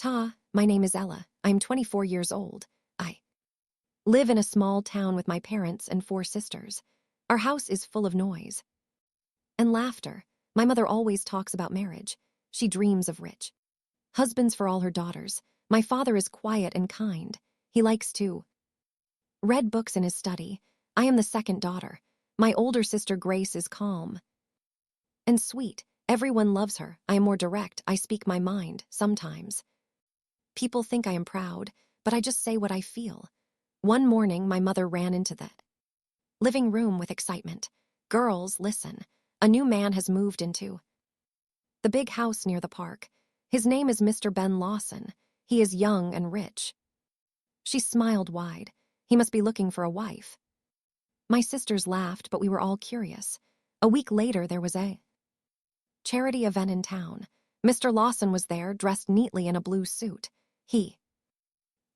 My name is Ella. I'm 24 years old. I live in a small town with my parents and 4 sisters. Our house is full of noise and laughter. My mother always talks about marriage. She dreams of rich husbands for all her daughters. My father is quiet and kind. He likes to read books in his study. I am the second daughter. My older sister Grace is calm and sweet. Everyone loves her. I am more direct. I speak my mind, sometimes. People think I am proud, but I just say what I feel. One morning, my mother ran into the living room with excitement. Girls, listen. A new man has moved into the big house near the park. His name is Mr. Ben Lawson. He is young and rich. She smiled wide. He must be looking for a wife. My sisters laughed, but we were all curious. A week later, there was a charity event in town. Mr. Lawson was there, dressed neatly in a blue suit. He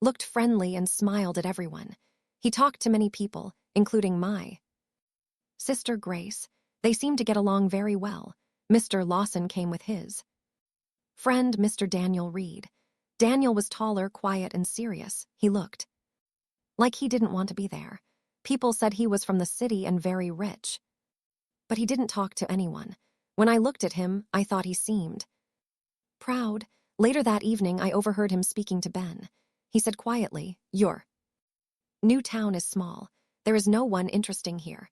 looked friendly and smiled at everyone. He talked to many people, including my sister Grace. They seemed to get along very well. Mr. Lawson came with his friend, Mr. Daniel Reed. Daniel was taller, quiet, and serious. He looked like he didn't want to be there. People said he was from the city and very rich. But he didn't talk to anyone. When I looked at him, I thought he seemed proud. Later that evening, I overheard him speaking to Ben. He said quietly, "Your new town is small. There is no one interesting here."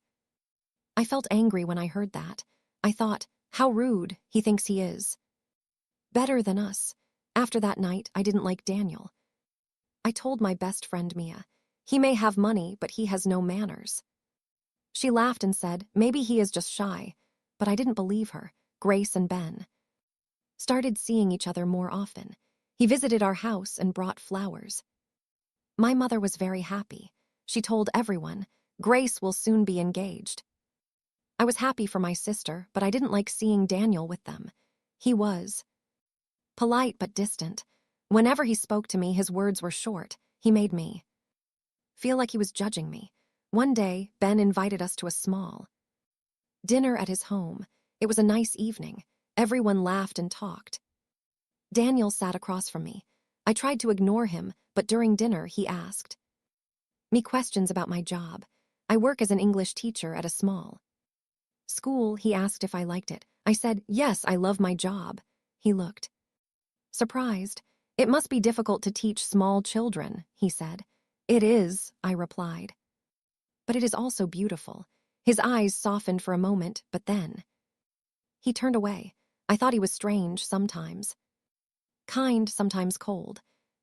I felt angry when I heard that. I thought, how rude. He thinks he is better than us. After that night, I didn't like Daniel. I told my best friend Mia, "He may have money, but he has no manners." She laughed and said, "Maybe he is just shy." But I didn't believe her. Grace and Ben started seeing each other more often. He visited our house and brought flowers. My mother was very happy. She told everyone, "Grace will soon be engaged." I was happy for my sister, but I didn't like seeing Daniel with them. He was polite but distant. Whenever he spoke to me, his words were short. He made me feel like he was judging me. One day, Ben invited us to a small dinner at his home. It was a nice evening. Everyone laughed and talked. Daniel sat across from me. I tried to ignore him, but during dinner he asked me questions about my job. I work as an English teacher at a small school. He asked if I liked it. I said, "Yes, I love my job." He looked surprised. "It must be difficult to teach small children," he said. "It is," I replied. "But it is also beautiful." His eyes softened for a moment, but then he turned away. I thought he was strange sometimes. Kind, sometimes cold.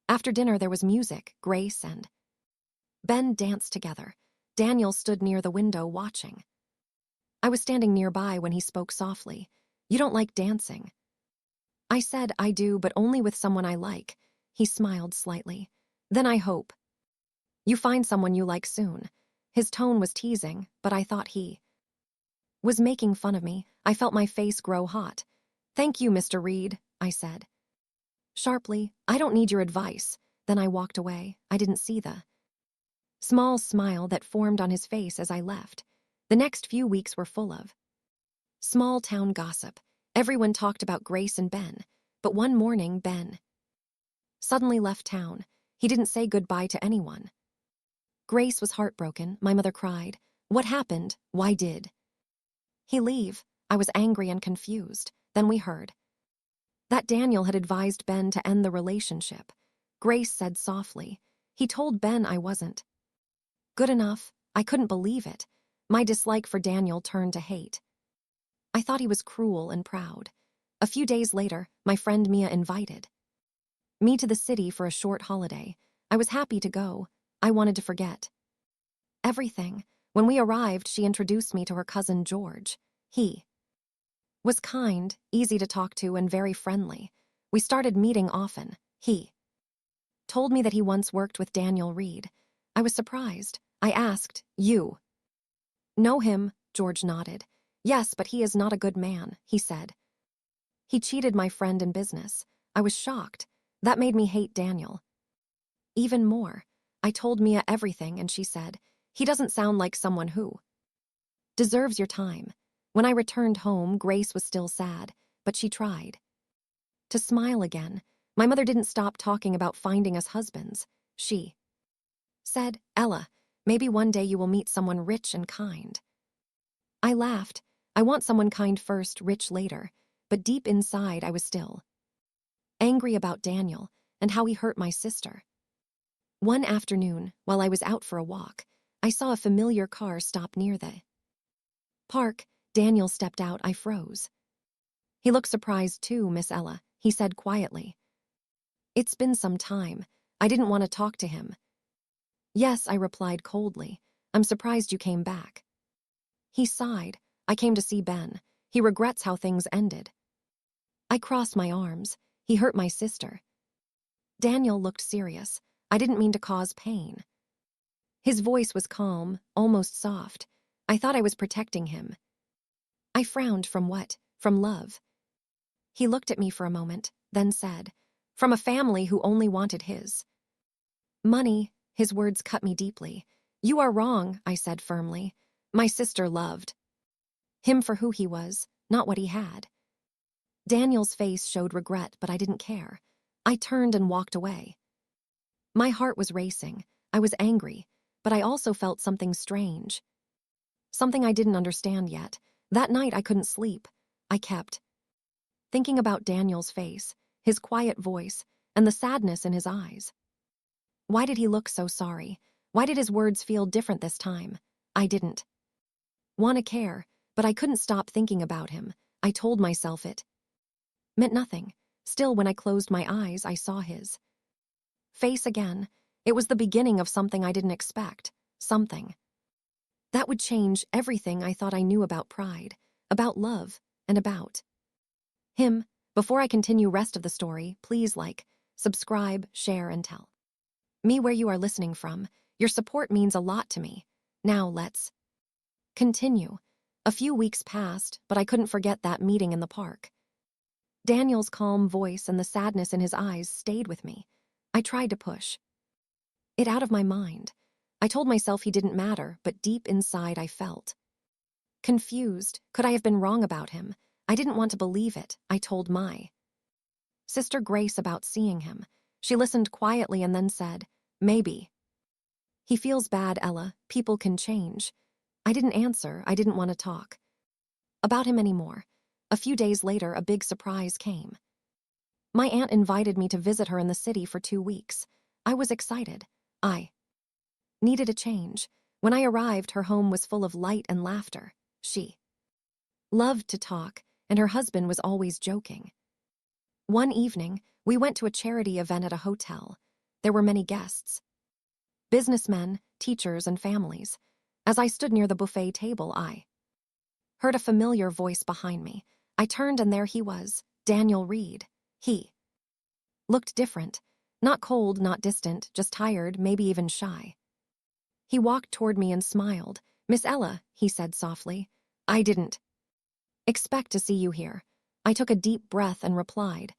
After dinner there was music. Grace and Ben danced together. Daniel stood near the window watching. I was standing nearby when he spoke softly. "You don't like dancing?" I said, "I do, but only with someone I like." He smiled slightly. "Then I hope you find someone you like soon." His tone was teasing, but I thought he was making fun of me. I felt my face grow hot. "Thank you, Mr. Reed," I said sharply. "I don't need your advice." Then I walked away. I didn't see the small smile that formed on his face as I left. The next few weeks were full of small town gossip. Everyone talked about Grace and Ben, but one morning Ben suddenly left town. He didn't say goodbye to anyone. Grace was heartbroken. My mother cried. "What happened? Why did he leave?" I was angry and confused. Then we heard that Daniel had advised Ben to end the relationship. Grace said softly, "He told Ben I wasn't good enough." I couldn't believe it. My dislike for Daniel turned to hate. I thought he was cruel and proud. A few days later, my friend Mia invited me to the city for a short holiday. I was happy to go. I wanted to forget everything. When we arrived, she introduced me to her cousin George. He was kind, easy to talk to, and very friendly. We started meeting often. He told me that he once worked with Daniel Reed. I was surprised. I asked, "You know him?" George nodded. "Yes, but he is not a good man," he said. "He cheated my friend in business." I was shocked. That made me hate Daniel even more. I told Mia everything, and she said, "He doesn't sound like someone who deserves your time." When I returned home, Grace was still sad, but she tried to smile again. My mother didn't stop talking about finding us husbands. She said, "Ella, maybe one day you will meet someone rich and kind." I laughed. I want someone kind first, rich later. But deep inside, I was still angry about Daniel and how he hurt my sister. One afternoon, while I was out for a walk, I saw a familiar car stop near the park. Daniel stepped out. I froze. "He looked surprised too, Miss Ella," he said quietly. "It's been some time. I didn't want to talk to him." "Yes," I replied coldly. "I'm surprised you came back." He sighed. "I came to see Ben. He regrets how things ended." I crossed my arms. "He hurt my sister." Daniel looked serious. "I didn't mean to cause pain." His voice was calm, almost soft. I thought I was protecting him. I frowned. "From what?" "From love." He looked at me for a moment, then said, "From a family who only wanted his money." His words cut me deeply. "You are wrong," I said firmly. "My sister loved him for who he was, not what he had." Daniel's face showed regret, but I didn't care. I turned and walked away. My heart was racing. I was angry, but I also felt something strange. Something I didn't understand yet. That night I couldn't sleep. I kept thinking about Daniel's face, his quiet voice, and the sadness in his eyes. Why did he look so sorry? Why did his words feel different this time? I didn't want to care, but I couldn't stop thinking about him. I told myself it meant nothing. Still, when I closed my eyes, I saw his face again. It was the beginning of something I didn't expect. Something that would change everything I thought I knew about pride, about love, and about him. Before I continue rest of the story, please like, subscribe, share, and tell me where you are listening from. Your support means a lot to me. Now let's continue. A few weeks passed, but I couldn't forget that meeting in the park. Daniel's calm voice and the sadness in his eyes stayed with me. I tried to push it out of my mind. I told myself he didn't matter, but deep inside I felt confused. Could I have been wrong about him? I didn't want to believe it. I told my sister Grace about seeing him. She listened quietly and then said, "Maybe he feels bad, Ella. People can change." I didn't answer. I didn't want to talk about him anymore. A few days later, a big surprise came. My aunt invited me to visit her in the city for 2 weeks. I was excited. I needed a change. When I arrived, her home was full of light and laughter. She loved to talk, and her husband was always joking. One evening, we went to a charity event at a hotel. There were many guests: businessmen, teachers, and families. As I stood near the buffet table, I heard a familiar voice behind me. I turned, and there he was, Daniel Reed. He looked different. Not cold, not distant, just tired, maybe even shy. He walked toward me and smiled. "Miss Ella," he said softly, "I didn't expect to see you here." I took a deep breath and replied,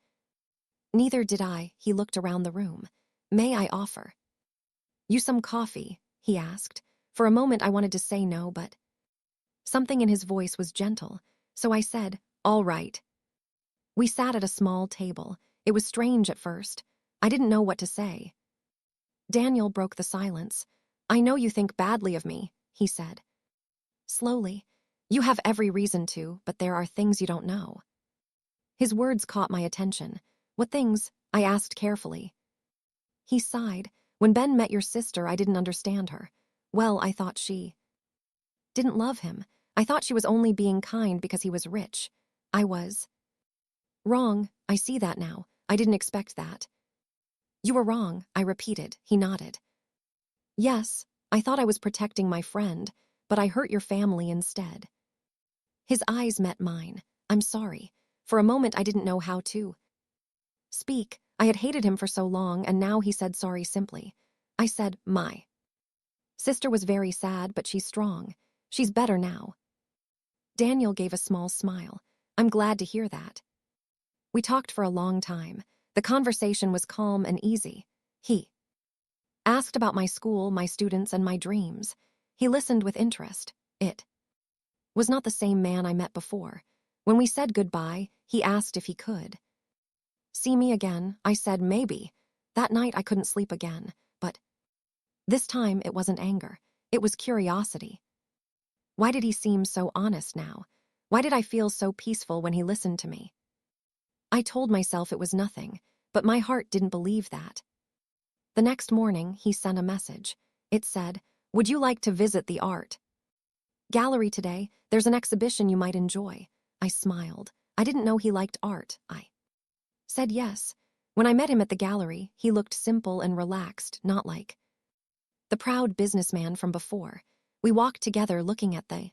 "Neither did I." He looked around the room. "May I offer you some coffee?" he asked. For a moment I wanted to say no, but something in his voice was gentle, so I said, "All right." We sat at a small table. It was strange at first. I didn't know what to say. Daniel broke the silence. "I know you think badly of me," he said slowly. "You have every reason to, but there are things you don't know." His words caught my attention. "What things?" I asked carefully. He sighed. "When Ben met your sister, I didn't understand her. Well, I thought she didn't love him. I thought she was only being kind because he was rich. I was wrong. I see that now. I didn't expect that." "You were wrong," I repeated. He nodded. "Yes, I thought I was protecting my friend, but I hurt your family instead." His eyes met mine. "I'm sorry." For a moment I didn't know how to speak. I had hated him for so long, and now he said sorry simply. I said, "My sister was very sad, but she's strong. She's better now." Daniel gave a small smile. "I'm glad to hear that." We talked for a long time. The conversation was calm and easy. He asked about my school, my students, and my dreams. He listened with interest. It was not the same man I met before. When we said goodbye, he asked if he could See me again, I said maybe. That night I couldn't sleep again, but this time it wasn't anger. It was curiosity. Why did he seem so honest now? Why did I feel so peaceful when he listened to me? I told myself it was nothing, but my heart didn't believe that. The next morning, he sent a message. It said, "Would you like to visit the art gallery today? There's an exhibition you might enjoy." I smiled. I didn't know he liked art. I said yes. When I met him at the gallery, he looked simple and relaxed, not like the proud businessman from before. We walked together looking at the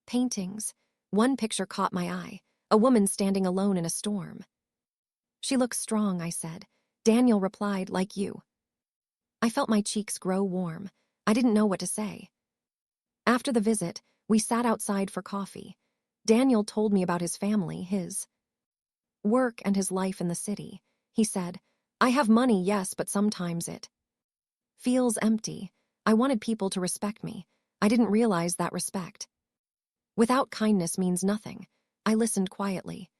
paintings. One picture caught my eye, a woman standing alone in a storm. "She looks strong," I said. Daniel replied, "Like you." I felt my cheeks grow warm. I didn't know what to say. After the visit, we sat outside for coffee. Daniel told me about his family, his work, and his life in the city. He said, "I have money, yes, but sometimes it feels empty. I wanted people to respect me. I didn't realize that respect without kindness means nothing." I listened quietly.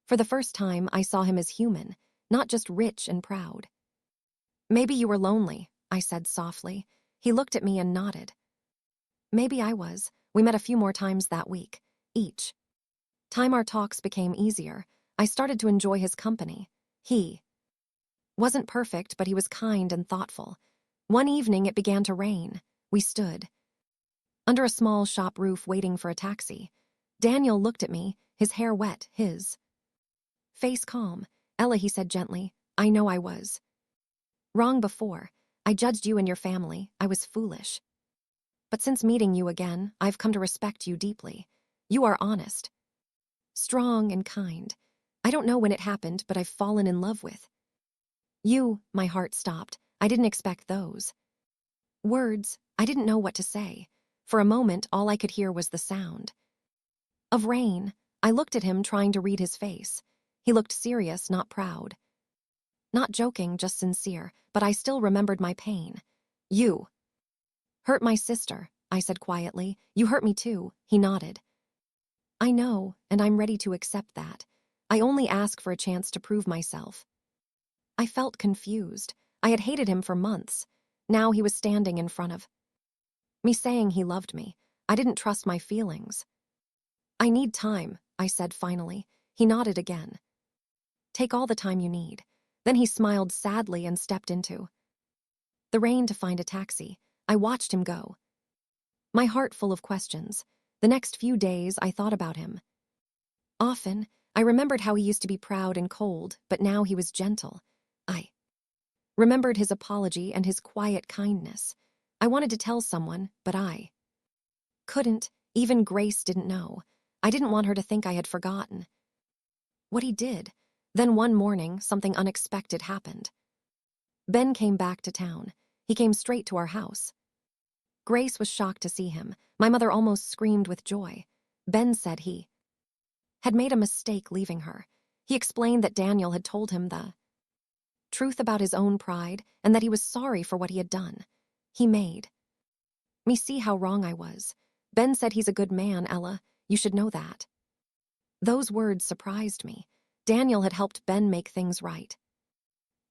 For the first time, I saw him as human, not just rich and proud. "Maybe you were lonely," I said softly. He looked at me and nodded. Maybe I was. We met a few more times that week. Each time our talks became easier, I started to enjoy his company. He wasn't perfect, but he was kind and thoughtful. One evening, it began to rain. We stood under a small shop roof waiting for a taxi. Daniel looked at me, his hair wet, his face calm. "Ella," he said gently, "I know I was wrong before. I judged you and your family. I was foolish. But since meeting you again, I've come to respect you deeply. You are honest, strong, and kind. I don't know when it happened, but I've fallen in love with you." My heart stopped. I didn't expect those words. I didn't know what to say. For a moment, all I could hear was the sound of rain. I looked at him, trying to read his face. He looked serious, not proud. Not joking, just sincere, but I still remembered my pain. "You hurt my sister," I said quietly. "You hurt me too." He nodded. "I know, and I'm ready to accept that. I only ask for a chance to prove myself." I felt confused. I had hated him for months. Now he was standing in front of me saying he loved me. I didn't trust my feelings. "I need time," I said finally. He nodded again. "Take all the time you need." Then he smiled sadly and stepped into the rain to find a taxi. I watched him go, my heart full of questions. The next few days, I thought about him. Often, I remembered how he used to be proud and cold, but now he was gentle. I remembered his apology and his quiet kindness. I wanted to tell someone, but I couldn't. Even Grace didn't know. I didn't want her to think I had forgotten what he did. Then one morning, something unexpected happened. Ben came back to town. He came straight to our house. Grace was shocked to see him. My mother almost screamed with joy. Ben said he had made a mistake leaving her. He explained that Daniel had told him the truth about his own pride and that he was sorry for what he had done. He made me see how wrong I was. Ben said he's a good man, Ella. You should know that. Those words surprised me. Daniel had helped Ben make things right.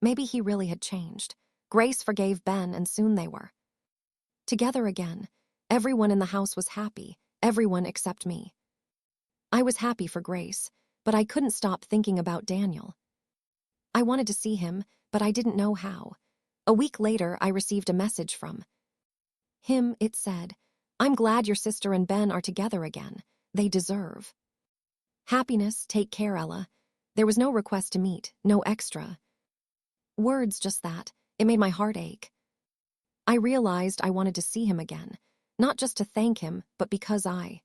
Maybe he really had changed. Grace forgave Ben, and soon they were together again. Everyone in the house was happy, everyone except me. I was happy for Grace, but I couldn't stop thinking about Daniel. I wanted to see him, but I didn't know how. A week later, I received a message from him. It said, "I'm glad your sister and Ben are together again. They deserve happiness. Take care, Ella." There was no request to meet, no extra words, just that. It made my heart ache. I realized I wanted to see him again, not just to thank him, but because I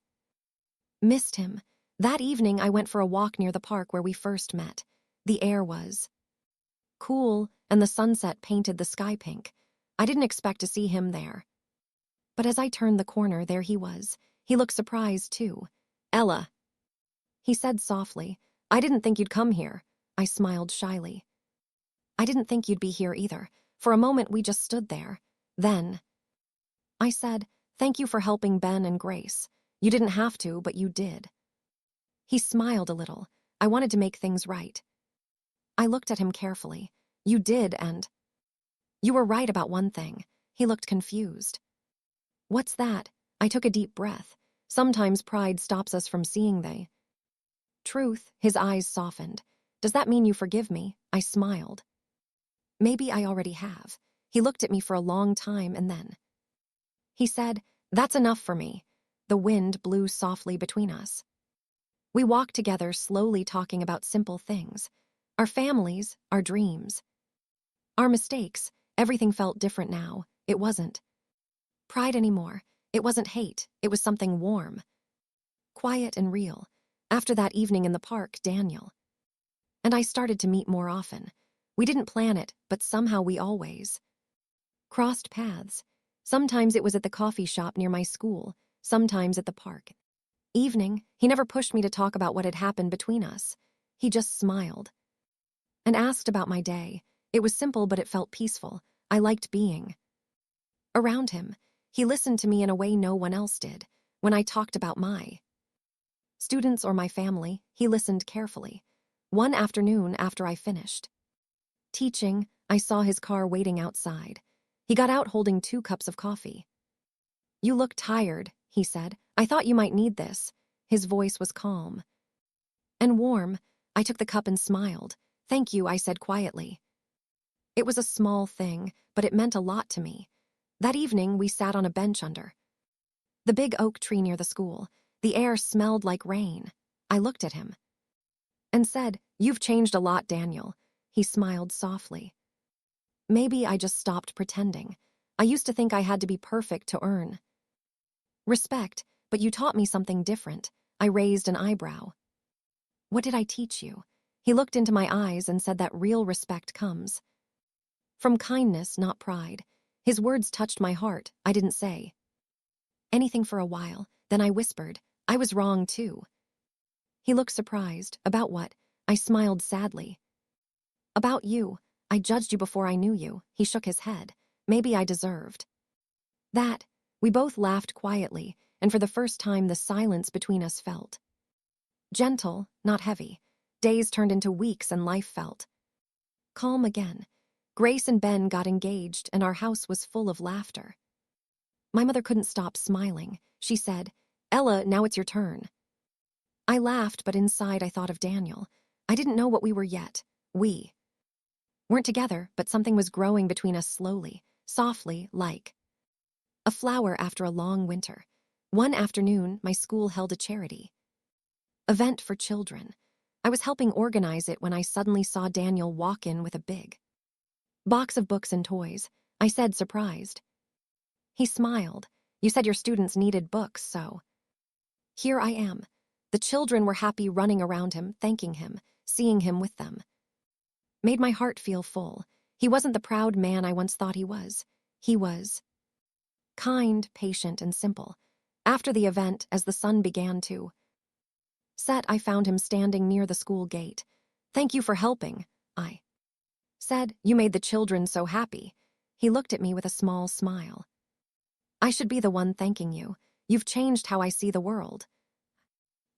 missed him. That evening, I went for a walk near the park where we first met. The air was cool, and the sunset painted the sky pink. I didn't expect to see him there. But as I turned the corner, there he was. He looked surprised, too. "Ella," he said softly, "I didn't think you'd come here." I smiled shyly. "I didn't think you'd be here either." For a moment, we just stood there. Then I said, "Thank you for helping Ben and Grace. You didn't have to, but you did." He smiled a little. "I wanted to make things right." I looked at him carefully. You did, and you were right about one thing. He looked confused. What's that? I took a deep breath. Sometimes pride stops us from seeing the truth. His eyes softened. Does that mean you forgive me? I smiled. Maybe I already have. He looked at me for a long time and then he said, that's enough for me. The wind blew softly between us. We walked together, slowly talking about simple things. Our families, our dreams, our mistakes. Everything felt different now. It wasn't pride anymore. It wasn't hate. It was something warm, quiet and real. After that evening in the park, Daniel and I started to meet more often. We didn't plan it, but somehow we always crossed paths. Sometimes it was at the coffee shop near my school, sometimes at the park. Evening, he never pushed me to talk about what had happened between us. He just smiled and asked about my day. It was simple, but it felt peaceful. I liked being around him. He listened to me in a way no one else did. When I talked about my students or my family, he listened carefully. One afternoon after I finished teaching, I saw his car waiting outside. He got out holding 2 cups of coffee. You look tired, he said. I thought you might need this. His voice was calm and warm. I took the cup and smiled. Thank you, I said quietly. It was a small thing, but it meant a lot to me. That evening, we sat on a bench under the big oak tree near the school. The air smelled like rain. I looked at him and said, you've changed a lot, Daniel. He smiled softly. Maybe I just stopped pretending. I used to think I had to be perfect to earn respect, but you taught me something different. I raised an eyebrow. What did I teach you? He looked into my eyes and said that real respect comes from kindness, not pride. His words touched my heart. I didn't say anything for a while. Then I whispered, I was wrong too. He looked surprised. About what? I smiled sadly. About you. I judged you before I knew you. He shook his head. Maybe I deserved that. We both laughed quietly, and for the first time the silence between us felt gentle, not heavy. Days turned into weeks and life felt calm again. Grace and Ben got engaged and our house was full of laughter. My mother couldn't stop smiling. She said, Ella, now it's your turn. I laughed, but inside I thought of Daniel. I didn't know what we were yet. We weren't together, but something was growing between us slowly, softly, like a flower after a long winter. One afternoon, my school held a charity event for children. I was helping organize it when I suddenly saw Daniel walk in with a big box of books and toys. I said, surprised. He smiled. You said your students needed books, so here I am. The children were happy, running around him, thanking him, seeing him with them made my heart feel full. He wasn't the proud man I once thought he was. He was kind, patient, and simple. After the event, as the sun began to set, I found him standing near the school gate. Thank you for helping, I said. You made the children so happy. He looked at me with a small smile. I should be the one thanking you. You've changed how I see the world.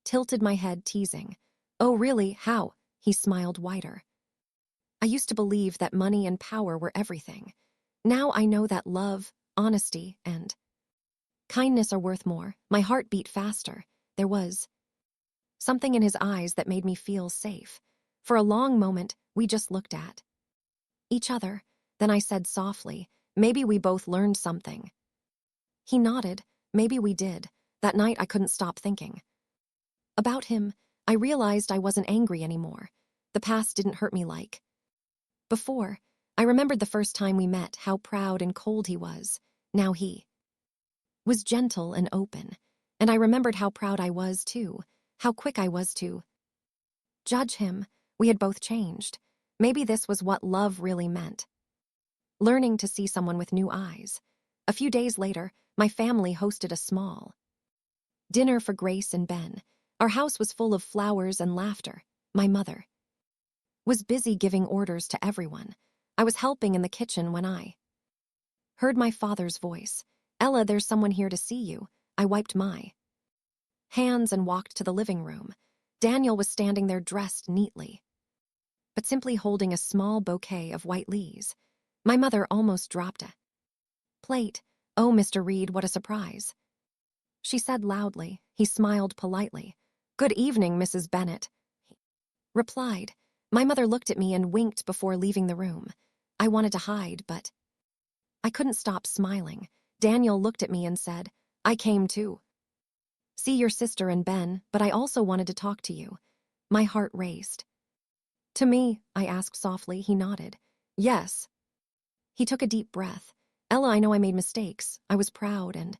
Tilted my head, teasing. Oh, really? How? He smiled wider. I used to believe that money and power were everything. Now I know that love, honesty, and kindness are worth more. My heart beat faster. There was something in his eyes that made me feel safe. For a long moment, we just looked at each other. Then I said softly, maybe we both learned something. He nodded. Maybe we did. That night I couldn't stop thinking about him. I realized I wasn't angry anymore. The past didn't hurt me like before. I remembered the first time we met, how proud and cold he was. Now he was gentle and open. And I remembered how proud I was too, how quick I was to judge him. We had both changed. Maybe this was what love really meant. Learning to see someone with new eyes. A few days later, my family hosted a small dinner for Grace and Ben. Our house was full of flowers and laughter. My mother was busy giving orders to everyone. I was helping in the kitchen when I heard my father's voice. Ella, there's someone here to see you. I wiped my hands and walked to the living room. Daniel was standing there dressed neatly. but simply holding a small bouquet of white lilies. My mother almost dropped a plate. "Oh, Mr. Reed, what a surprise," she said loudly. He smiled politely. "Good evening, Mrs. Bennet," he replied. My mother looked at me and winked before leaving the room. I wanted to hide, but I couldn't stop smiling. Daniel looked at me and said, "I came too. See your sister and Ben, but I also wanted to talk to you." My heart raced. "To me?" I asked softly. He nodded. "Yes." He took a deep breath. "Ella, I know I made mistakes. I was proud and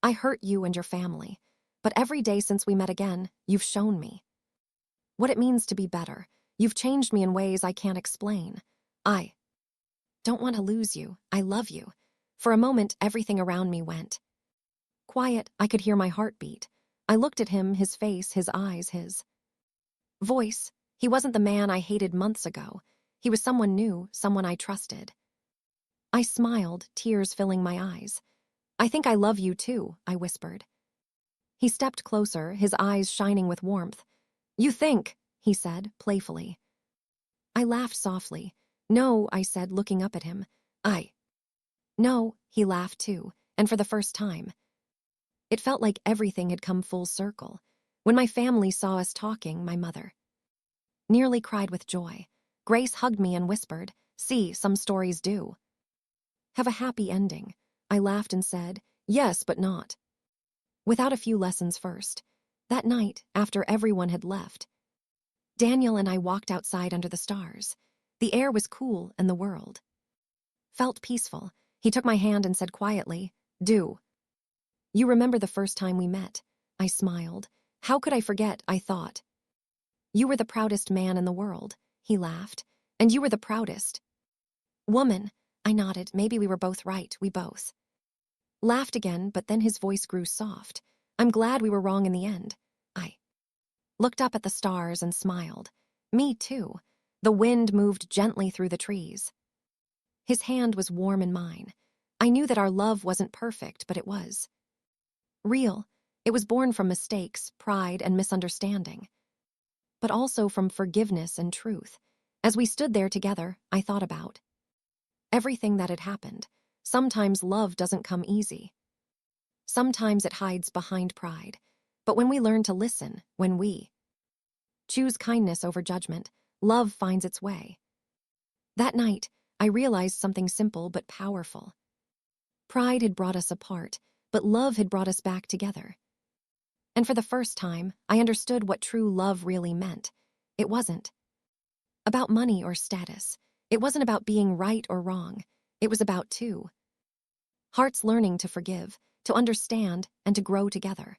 I hurt you and your family. But every day since we met again, you've shown me what it means to be better. You've changed me in ways I can't explain. I don't want to lose you. I love you." For a moment, everything around me went quiet. I could hear my heartbeat. I looked at him, his face, his eyes, his voice. He wasn't the man I hated months ago. He was someone new, someone I trusted. I smiled, tears filling my eyes. "I think I love you too," I whispered. He stepped closer, his eyes shining with warmth. "You think," he said, playfully. I laughed softly. "No," I said, looking up at him. No," he laughed too, and for the first time. It felt like everything had come full circle. When my family saw us talking, my mother nearly cried with joy. Grace hugged me and whispered, "See, some stories do have a happy ending." I laughed and said, "Yes, but not without a few lessons first." That night, after everyone had left, Daniel and I walked outside under the stars. The air was cool and the world felt peaceful. He took my hand and said quietly, "Do you remember the first time we met?" I smiled. "How could I forget?" I thought. "You were the proudest man in the world," he laughed. "And you were the proudest woman." I nodded. Maybe we were both right. We both laughed again, but then his voice grew soft. "I'm glad we were wrong in the end." I looked up at the stars and smiled. Me too. The wind moved gently through the trees. His hand was warm in mine. I knew that our love wasn't perfect, but it was real. It was born from mistakes, pride, and misunderstanding, but also from forgiveness and truth. As we stood there together, I thought about everything that had happened. Sometimes love doesn't come easy. Sometimes it hides behind pride. But when we learn to listen, when we choose kindness over judgment, love finds its way. That night, I realized something simple but powerful. Pride had brought us apart, but love had brought us back together. And for the first time, I understood what true love really meant. It wasn't about money or status. It wasn't about being right or wrong. It was about two hearts learning to forgive, to understand, and to grow together.